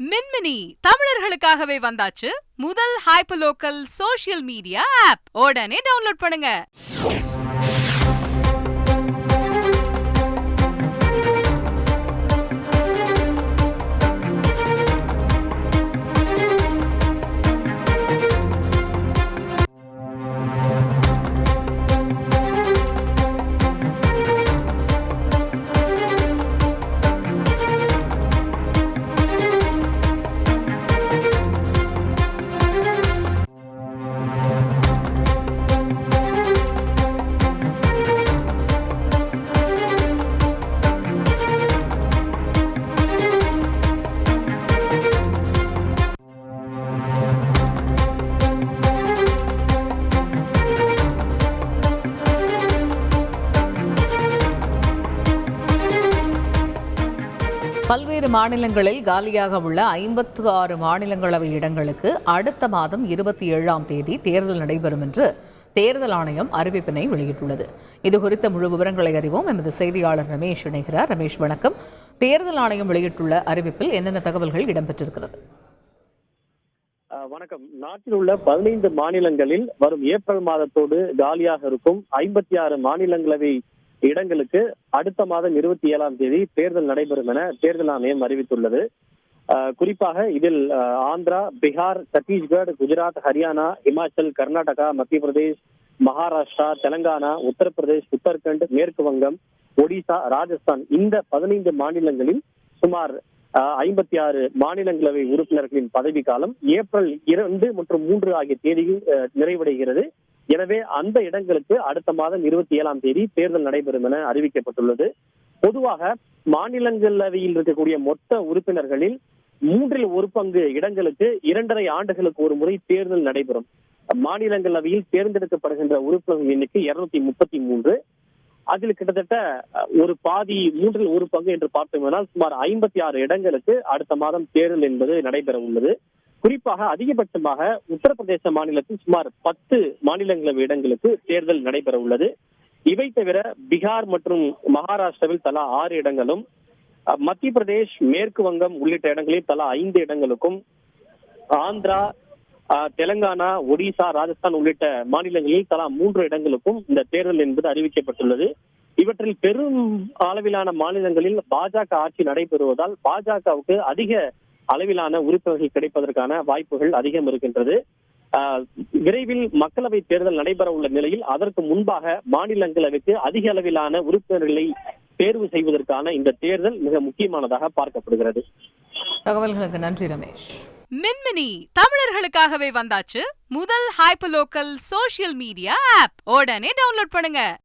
மின்மினி தமிழர்களுக்காகவே வந்தாச்சு முதல் hyperlocal social media app. உடனே டவுன்லோட் பண்ணுங்க. பல்வேறு மாநிலங்களில் காலியாக உள்ள 56 மாநிலங்களவை இடங்களுக்கு அடுத்த மாதம் 27ஆம் தேதி தேர்தல் நடைபெறும் என்று தேர்தல் ஆணையம் அறிவிப்பினை வெளியிட்டுள்ளது. இதுகுறித்த முழு விவரங்களை அறிவோம். எமது செய்தியாளர் ரமேஷ் இணைகிறார். ரமேஷ், வணக்கம். தேர்தல் ஆணையம் வெளியிட்டுள்ள அறிவிப்பில் என்னென்ன தகவல்கள் இடம்பெற்றிருக்கிறது? வணக்கம். நாட்டில் உள்ள 15 மாநிலங்களில் வரும் ஏப்ரல் மாதத்தோடு காலியாக இருக்கும் 56 மாநிலங்களவை இடங்களுக்கு அடுத்த மாதம் 27ஆம் தேதி தேர்தல் நடைபெறும் என தேர்தல் ஆணையம் அறிவித்துள்ளது. குறிப்பாக இதில் ஆந்திரா, பீகார், சத்தீஸ்கர், குஜராத், ஹரியானா, இமாச்சல், கர்நாடகா, மத்திய பிரதேஷ், மகாராஷ்டிரா, தெலங்கானா, உத்தரப்பிரதேஷ், உத்தரகண்ட், மேற்கு வங்கம், ஒடிசா, ராஜஸ்தான் இந்த 15 மாநிலங்களில் சுமார் 56 மாநிலங்களவை உறுப்பினர்களின் பதவிக்காலம் ஏப்ரல் 2 மற்றும் 3 ஆகிய தேதியில் நிறைவடைகிறது. எனவே அந்த இடங்களுக்கு அடுத்த மாதம் 27ஆம் தேதி தேர்தல் நடைபெறும் என அறிவிக்கப்பட்டுள்ளது. பொதுவாக மாநிலங்களவையில் இருக்கக்கூடிய மொத்த உறுப்பினர்களில் 1/3 இடங்களுக்கு 2.5 ஆண்டுகளுக்கு ஒரு முறை தேர்தல் நடைபெறும். மாநிலங்களவையில் தேர்ந்தெடுக்கப்படுகின்ற உறுப்பினர்கள் எண்ணிக்கை 233. அதில் கிட்டத்தட்ட ஒரு பாதி 1/3 என்று பார்த்தோம்னால் சுமார் 56 இடங்களுக்கு அடுத்த மாதம் தேர்தல் என்பது நடைபெற உள்ளது. குறிப்பாக அதிகபட்சமாக உத்தரப்பிரதேச மாநிலத்தில் சுமார் 10 மாநிலங்களவை இடங்களுக்கு தேர்தல் நடைபெற உள்ளது. இவை தவிர பீகார் மற்றும் மகாராஷ்டிராவில் தலா 6 இடங்களும், மத்திய பிரதேஷ், மேற்கு வங்கம் உள்ளிட்ட இடங்களில் தலா 5 இடங்களுக்கும், ஆந்திரா, தெலங்கானா, ஒடிசா, ராஜஸ்தான் உள்ளிட்ட மாநிலங்களில் தலா 3 இடங்களுக்கும் இந்த தேர்தல் என்பது அறிவிக்கப்பட்டுள்ளது. இவற்றில் பெரும் அளவிலான மாநிலங்களில் பாஜக ஆட்சி நடைபெறுவதால் பாஜகவுக்கு அதிக அளவிலான உறுப்பினர்கள் கிடைப்பதற்கான வாய்ப்புகள் அதிகம் இருக்கின்றது. விரைவில் மக்களவை தேர்தல் நடைபெற உள்ள நிலையில் அதற்கு முன்பாக மாநிலங்களவைக்கு அதிக அளவிலான உறுப்பினர்களை தேர்வு செய்வதற்கான இந்த தேர்தல் மிக முக்கியமானதாக பார்க்கப்படுகிறது. தகவல்களுக்கு நன்றி ரமேஷ். மின்மினி தமிழர்களுக்காகவே வந்தாச்சு முதல் ஹைப்பர்லோக்கல் சோஷியல் மீடியா ஆப். உடனே டவுன்லோட் பண்ணுங்க.